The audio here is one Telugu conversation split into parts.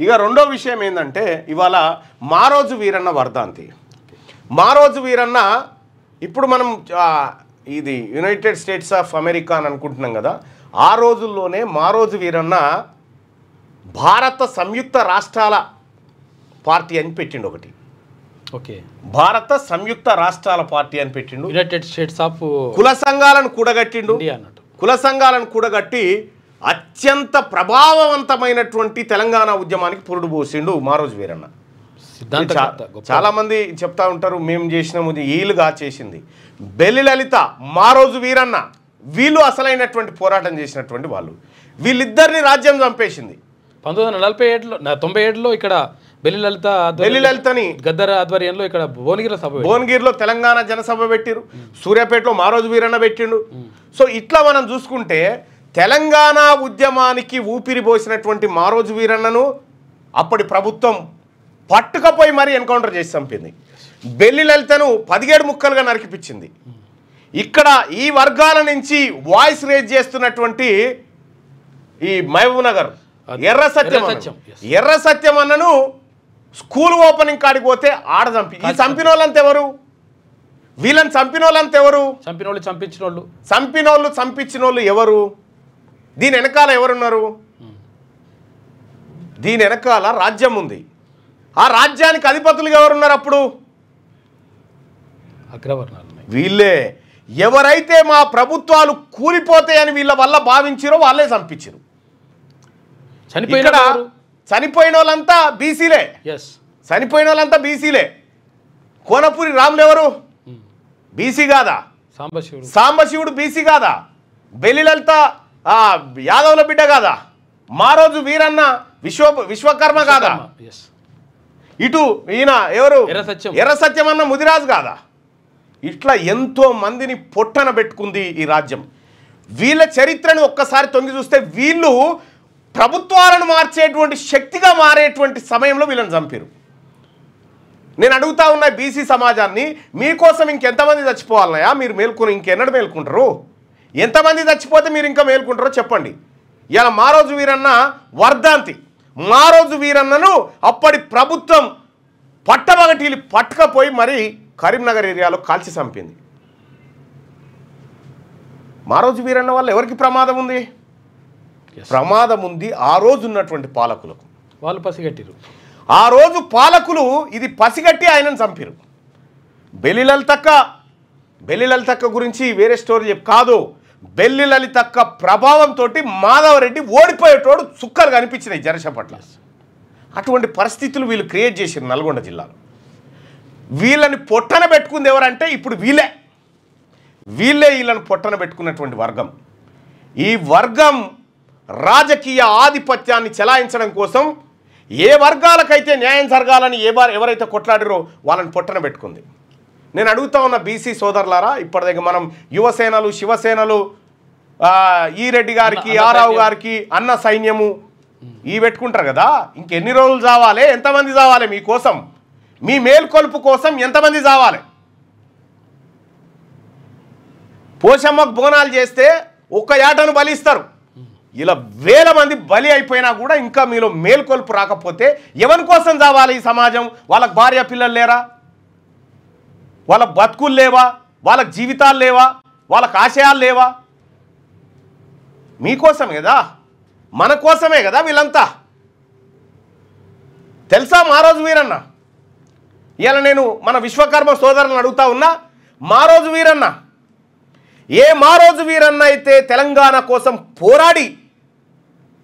ఇక రెండో విషయం ఏంటంటే ఇవాళ మారోజు వీరన్న వర్ధంతి. మారోజు వీరన్న ఇప్పుడు మనం ఇది యునైటెడ్ స్టేట్స్ ఆఫ్ అమెరికా అని అనుకుంటున్నాం కదా, ఆ రోజుల్లోనే మారోజు వీరన్న భారత సంయుక్త రాష్ట్రాల పార్టీ అని పెట్టిండు ఒకటి. ఓకే, భారత సంయుక్త రాష్ట్రాల పార్టీ అని పెట్టిండు. యునైటెడ్ స్టేట్స్ ఆఫ్ కుల సంఘాలను కూడగట్టిండు. అన్నట్టు కుల సంఘాలను కూడగట్టి అత్యంత ప్రభావవంతమైనటువంటి తెలంగాణ ఉద్యమానికి పురుడు పోసిండు మారోజు వీరన్న. చాలా మంది చెప్తా ఉంటారు మేము చేసినాము, వీలుగా చేసింది బెల్లి లలిత, మారోజు వీరన్న, వీళ్ళు అసలైనటువంటి పోరాటం చేసినటువంటి వాళ్ళు. వీళ్ళిద్దరిని రాజ్యం చంపేసింది. 1997లో ఇక్కడ బెల్లి లలితని గద్దర్ ఆధ్వర్యంలో ఇక్కడ భువనగిరిలో తెలంగాణ జనసభ పెట్టిరు. సూర్యాపేటలో మారోజు వీరన్న పెట్టిండు. సో ఇట్లా మనం చూసుకుంటే తెలంగాణ ఉద్యమానికి ఊపిరి పోసినటువంటి మారోజు వీరన్నను అప్పటి ప్రభుత్వం పట్టుకపోయి మరీ ఎన్కౌంటర్ చేసి చంపింది. బెల్లి లలితను 17 ముక్కలుగా నరికిపించింది. ఇక్కడ ఈ వర్గాల నుంచి వాయిస్ రేజ్ చేస్తున్నటువంటి ఈ మహబూబ్ నగర్ ఎర్ర సత్యం అన్నను స్కూల్ ఓపెనింగ్ కాడికి పోతే ఆడ చంపి, ఈ చంపిన వాళ్ళంతా ఎవరు? వీళ్ళని చంపిన వాళ్ళంతా ఎవరు? చంపించిన వాళ్ళు ఎవరు? దీని వెనకాల ఎవరున్నారు? దీని వెనకాల రాజ్యం ఉంది. ఆ రాజ్యానికి అధిపతులుగా ఎవరున్నారు అప్పుడు? వీళ్ళే. ఎవరైతే మా ప్రభుత్వాలు కూలిపోతాయని వీళ్ళ వల్ల భావించారో వాళ్ళే చంపించారు. చనిపోయిన వాళ్ళంతా బీసీలే. చనిపోయిన వాళ్ళంతా బీసీలే. కోనపూరి రాములు ఎవరు? బీసీ కాదా? సాంబశివుడు బీసీ కాదా? బెల్లి లలిత యాదవుల బిడ్డ కాదా? మారోజు వీరన్న విశ్వకర్మ కాదా? ఇటు ఈయన ఎవరు? ఎర్ర సత్యం అన్న ముదిరాజు కాదా? ఇట్లా ఎంతో మందిని పొట్టన పెట్టుకుంది ఈ రాజ్యం. వీళ్ళ చరిత్రను ఒక్కసారి తొంగి చూస్తే వీళ్ళు ప్రభుత్వాలను మార్చేటువంటి శక్తిగా మారేటువంటి సమయంలో వీళ్ళని చంపారు. నేను అడుగుతా ఉన్నా బీసీ సమాజాన్ని, మీకోసం ఇంకెంతమంది చచ్చిపోవాలన్నాయా? మీరు మేల్కొని ఇంకెన్నడు మేల్కుంటారు? ఎంతమంది చచ్చిపోతే మీరు ఇంకా మేల్కుంటారో చెప్పండి. ఇలా మారోజు వీరన్న వర్ధంతి. మారోజు వీరన్నను అప్పటి ప్రభుత్వం పట్టబగటీలు పట్టుకపోయి మరి కరీంనగర్ ఏరియాలో కాల్చి చంపింది. మారోజు వీరన్న వల్ల ఎవరికి ప్రమాదం ఉంది? ప్రమాదం ఉంది ఆ రోజు ఉన్నటువంటి పాలకులకు. వాళ్ళు పసిగట్టిరు. ఆ రోజు పాలకులు ఇది పసిగట్టి ఆయనను చంపారు. బెల్లి లలితక్క గురించి వేరే స్టోరీ కాదు. బెల్లి లలితక్క ప్రభావంతో మాధవరెడ్డి ఓడిపోయేటోడు చుక్కలు కనిపించినాయి జనసేపట్ల. అటువంటి పరిస్థితులు వీళ్ళు క్రియేట్ చేశారు నల్గొండ జిల్లాలో. వీళ్ళని పొట్టన పెట్టుకుంది ఎవరంటే ఇప్పుడు వీళ్ళే వీళ్ళని పొట్టన పెట్టుకున్నటువంటి వర్గం. ఈ వర్గం రాజకీయ ఆధిపత్యాన్ని చెలాయించడం కోసం ఏ వర్గాలకైతే న్యాయం జరగాలని ఎవరైతే కొట్లాడారో వాళ్ళని పొట్టన పెట్టుకుంది. నేను అడుగుతా ఉన్న బీసీ సోదరులారా, ఇప్పటిదాకా మనం యువసేనలు, శివసేనలు, ఈరెడ్డి గారికి, ఆరావు గారికి అన్న సైన్యము ఈ పెట్టుకుంటారు కదా, ఇంకెన్ని రోజులు చావాలి? ఎంతమంది చావాలి? మీకోసం, మీ మేల్కొల్పు కోసం ఎంతమంది చావాలి? పోషమ్మకు బోనాలు చేస్తే ఒక్క ఏటను బలిస్తారు. ఇలా వేల మంది బలి అయిపోయినా కూడా ఇంకా మీలో మేల్కొల్పు రాకపోతే ఎవరి కోసం చావాలి ఈ సమాజం? వాళ్ళకి భార్య పిల్లలు లేరా? వాళ్ళ బతుకులు లేవా? వాళ్ళకి జీవితాలు లేవా? వాళ్ళకి ఆశయాలు లేవా? మీకోసమే కదా, మన కోసమే కదా వీళ్ళంతా. తెలుసా మారోజు వీరన్న? ఇలా నేను మన విశ్వకర్మ సోదరులను అడుగుతా ఉన్నా, మారోజు వీరన్న, ఏ మారోజు వీరన్న అయితే తెలంగాణ కోసం పోరాడి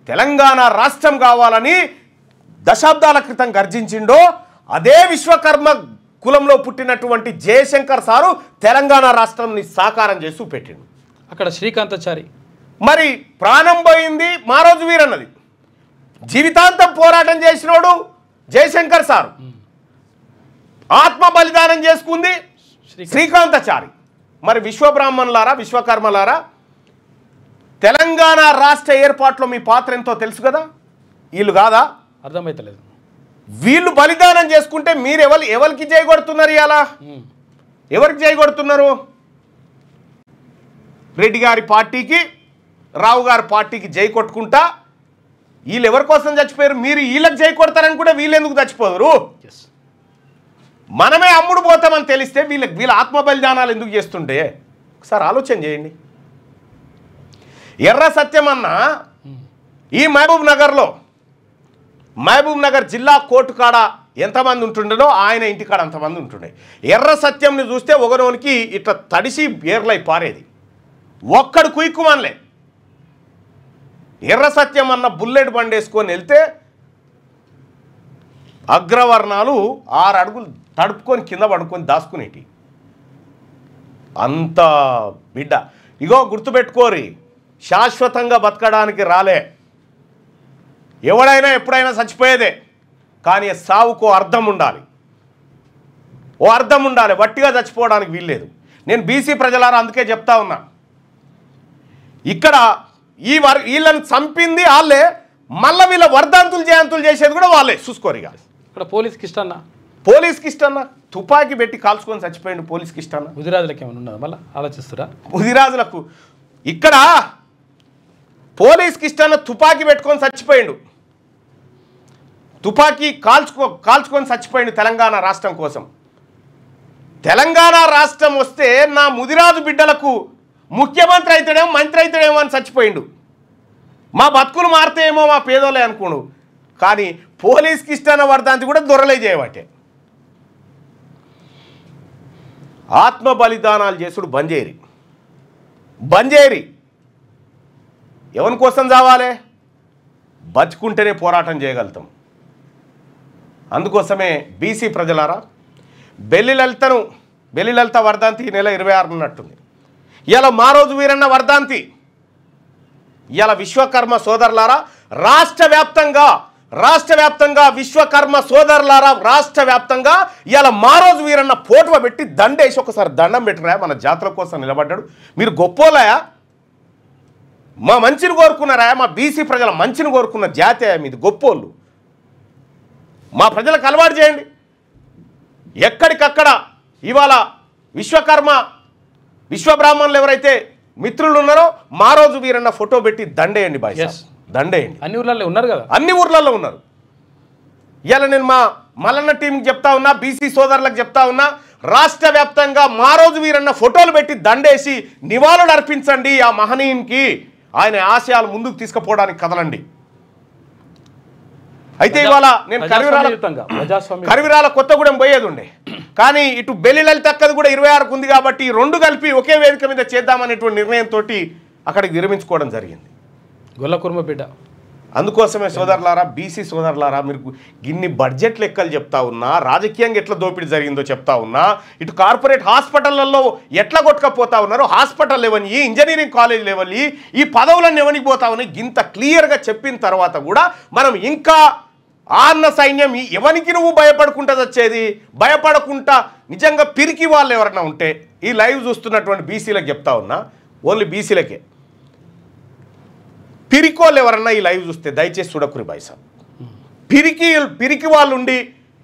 తెలంగాణ రాష్ట్రం కావాలని దశాబ్దాల క్రితం గర్జించిండో అదే విశ్వకర్మ కులంలో పుట్టినటువంటి జయశంకర్ సారు తెలంగాణ రాష్ట్రాన్ని సాకారం చేసి పెట్టిండు. అక్కడ శ్రీకాంతాచారి మరి ప్రాణం పోయింది మారోజు వీరన్నది. జీవితాంతం పోరాటం చేసినోడు జయశంకర్ సారు. ఆత్మ బలిదానం చేసుకుంది శ్రీకాంతాచారి. మరి విశ్వబ్రాహ్మణులారా, విశ్వకర్మలారా, తెలంగాణ రాష్ట్ర ఏర్పాటులో మీ పాత్ర ఎంతో తెలుసు కదా. వీళ్ళు కాదా? అర్థమైతలేదు. వీళ్ళు బలిదానం చేసుకుంటే మీరు ఎవరికి చేయగొడుతున్నారు? ఇలా ఎవరికి చేయగొడుతున్నారు? రెడ్డి గారి పార్టీకి, రావు గారి పార్టీకి జై కొట్టుకుంటా వీళ్ళు ఎవరి కోసం చచ్చిపోయారు? మీరు వీళ్ళకి చేయి కొడతారని కూడా వీళ్ళు ఎందుకు చచ్చిపోరు? మనమే అమ్ముడు పోతామని తెలిస్తే వీళ్ళ ఆత్మ బలిదానాలు ఎందుకు చేస్తుంటే ఒకసారి ఆలోచన చేయండి. ఎర్ర సత్యం అన్న ఈ మహబూబ్ నగర్ జిల్లా కోర్టు కాడ ఎంతమంది ఉంటుండో ఆయన ఇంటికాడ అంతమంది ఉంటుండే. ఎర్ర సత్యంని చూస్తే ఒకరోనికి ఇట్లా తడిసి ఏర్లై పారేది, ఒక్కడు కుయ్కుమనలే. ఎర్ర సత్యం అన్న బుల్లెట్ బండి వేసుకొని వెళ్తే అగ్రవర్ణాలు 6 అడుగులు తడుపుకొని కింద పడుకొని దాచుకునేటి. అంత బిడ్డ ఇగో గుర్తుపెట్టుకోరి, శాశ్వతంగా బతకడానికి రాలే. ఎవడైనా ఎప్పుడైనా చచ్చిపోయేదే, కానీ సావుకో అర్థం ఉండాలి, ఓ అర్థం ఉండాలి. వట్టిగా చచ్చిపోవడానికి వీల్లేదు. నేను బీసీ ప్రజలారా అందుకే చెప్తా ఉన్నా, ఇక్కడ వీళ్ళని చంపింది వాళ్ళే, మళ్ళీ వీళ్ళ వర్ధంతులు జయంతులు చేసేది కూడా వాళ్ళే. చూసుకోరిగా ఇక్కడ పోలీస్కి ఇష్టన్నా తుపాకీ పెట్టి కాల్చుకొని చచ్చిపోయింది. పోలీస్కి ఇష్టన్నా ముదిరాజులకు ఏమైనా ఉన్నదా? మళ్ళీ ఆలోచిస్తారా? ముదిరాజులకు ఇక్కడ పోలీస్కి ఇష్టన్న తుపాకీ పెట్టుకొని చచ్చిపోయిండు, తుపాకీ కాల్చుకొని చచ్చిపోయిండు తెలంగాణ రాష్ట్రం కోసం. తెలంగాణ రాష్ట్రం వస్తే నా ముదిరాజు బిడ్డలకు ముఖ్యమంత్రి అవుతాడేమో మంత్రి అవుతాడేమో అని చచ్చిపోయిండు. మా బతుకులు మారుతాయేమో మా పేదోళ్ళే అనుకోడు. కానీ పోలీస్కి ఇష్టన్న వర్ధంతి కూడా దొరలే చేయబట్టే. ఆత్మ బలిదానాలు చేసుడు బంజేరి ఎవరి కోసం చావాలి? బతుకుంటేనే పోరాటం చేయగలుగుతాం. అందుకోసమే బీసీ ప్రజలారా, బెల్లి లలిత వర్ధంతి ఈ నెల 26 ఉన్నట్టుంది. ఇలా మారోజు వీరన్న వర్ధంతి, ఇలా విశ్వకర్మ సోదరులారా రాష్ట్ర వ్యాప్తంగా విశ్వకర్మ సోదరులారా రాష్ట్ర వ్యాప్తంగా ఇలా మారోజు వీరన్న ఫోటో పెట్టి దండేసి ఒకసారి దండం పెట్టిరా. మన జాతుల కోసం నిలబడ్డాడు. మీరు గొప్పోలాయా? మా మంచిని కోరుకున్నారా? మా బీసీ ప్రజల మంచిని కోరుకున్న జాతి మీది గొప్పోళ్ళు. మా ప్రజలకు అలవాటు చేయండి. ఎక్కడికక్కడ ఇవాళ విశ్వబ్రాహ్మణులు ఎవరైతే మిత్రులు ఉన్నారో మారోజు వీరన్న ఫోటో పెట్టి దండేయండి బాయ్, దండేయండి. అన్ని ఊర్లలో ఉన్నారు కదా, అన్ని ఊర్లలో ఉన్నారు. ఇలా నేను మా మల్లన్న టీంకి చెప్తా ఉన్నా, బీసీ సోదరులకు చెప్తా ఉన్నా, రాష్ట్ర వ్యాప్తంగా మారోజు వీరన్న ఫోటోలు పెట్టి దండేసి నివాళులు అర్పించండి. ఆ మహనీయునికి ఆయన ఆశయాలు ముందుకు తీసుకుపోవడానికి కదలండి. అయితే ఇవాళ నేను కరివిరాల కొత్తగూడెం పోయేది ఉండే, కానీ ఇటు బెల్లి లలితక్కది కూడా 26కు ఉంది కాబట్టి 2 కలిపి ఒకే వేదిక మీద చేద్దామనేటువంటి నిర్ణయంతో అక్కడికి విరమించుకోవడం జరిగింది. గొల్లకుర్మ బిడ్డ. అందుకోసమే సోదరులారా, బీసీ సోదరులారా, మీరు ఇన్ని బడ్జెట్ లెక్కలు చెప్తా ఉన్నా, రాజకీయంగా ఎట్లా దోపిడీ జరిగిందో చెప్తా ఉన్నా, ఇటు కార్పొరేట్ హాస్పిటళ్లలో ఎట్లా కొట్టుకపోతా ఉన్నారు, hospital level, engineering college level, ఈ పదవులను ఎవరికి పోతా ఉన్నాయి, ఇంత క్లియర్గా చెప్పిన తర్వాత కూడా మనం ఇంకా ఆన్న సైన్యం ఎవరికి నువ్వు భయపడుకుంటా వచ్చేది? భయపడకుండా నిజంగా పిరికి వాళ్ళు ఎవరైనా ఉంటే ఈ లైవ్ చూస్తున్నటువంటి బీసీలకు చెప్తా ఉన్నా, ఓన్లీ బీసీలకే, పిరికోళ్ళు ఎవరన్నా ఈ లైవ్ చూస్తే దయచేసి చూడకురి బాయ్సా. పిరికి వాళ్ళు ఉండి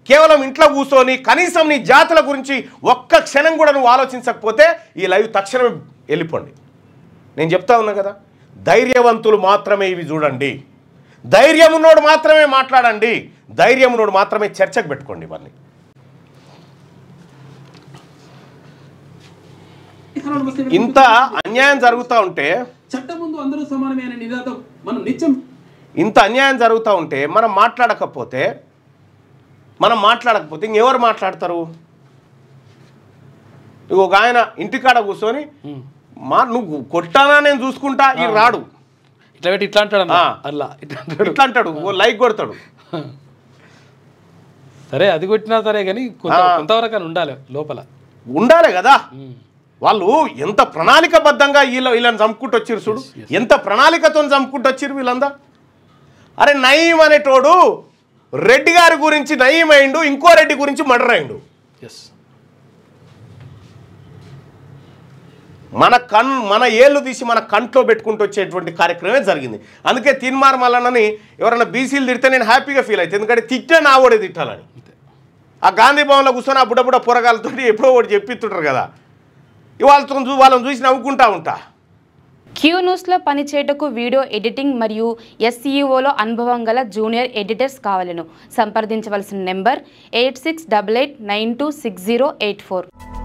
కేవలం ఇంట్లో కూర్చొని కనీసం నీ జాతుల గురించి ఒక్క క్షణం కూడా నువ్వు ఆలోచించకపోతే ఈ లైవ్ తక్షణమే వెళ్ళిపోండి. నేను చెప్తా ఉన్నా కదా, ధైర్యవంతులు మాత్రమే ఇవి చూడండి, ధైర్యం ఉన్నోడు మాత్రమే మాట్లాడండి, ధైర్యం ఉన్నోడు మాత్రమే చర్చకు పెట్టుకోండి. ఇవన్నీ ఇంత అన్యాయం జరుగుతూ ఉంటే, ఇంత అన్యాయం జరుగుతూ ఉంటే మనం మాట్లాడకపోతే ఇంకెవరు మాట్లాడతారు? ఒక ఆయన ఇంటికాడ కూర్చొని నువ్వు కొట్టానా నేను చూసుకుంటా, ఈ రాడు ఇట్లా పెట్టి ఇట్లా అంటాడు, ఇట్లా అంటాడు, ఓ లైక్ కొడతాడు. సరే అది కొట్టినా సరే కానీ కొంతవరకు ఉండాలి, లోపల ఉండాలి కదా. వాళ్ళు ఎంత ప్రణాళికబద్ధంగా వీళ్ళని చంపుకుంటూ వచ్చిరు చూడు, ఎంత ప్రణాళికతో చంపుకుంటూ వచ్చిరు వీళ్ళందా. అరే నయీం అనేటోడు రెడ్డి గారి గురించి నయీం అయిండు, ఇంకో రెడ్డి గురించి మర్డర్ అయిండు. మన ఏళ్ళు తీసి మన కంట్లో పెట్టుకుంటూ వచ్చేటువంటి కార్యక్రమమే జరిగింది. అందుకే తీన్మార్ మల్లన్నని ఎవరైనా బీసీలు తిడితే నేను హ్యాపీగా ఫీల్ అవుతాను, ఎందుకంటే తిట్టే నా ఓడే తిట్టాలని. ఆ గాంధీ భవన్లో కూర్చొని ఆ బుడ్డ పొరగాలతో ఎప్పుడో ఒకటి చెప్పిస్తుంటారు కదా, వాళ్ళని చూసి నవ్వుకుంటా ఉంటా. క్యూ న్యూస్లో పనిచేయటకు వీడియో ఎడిటింగ్ మరియు SEOలో అనుభవం గల జూనియర్ ఎడిటర్స్ కావాలను. సంప్రదించవలసిన నెంబర్ 8688926084.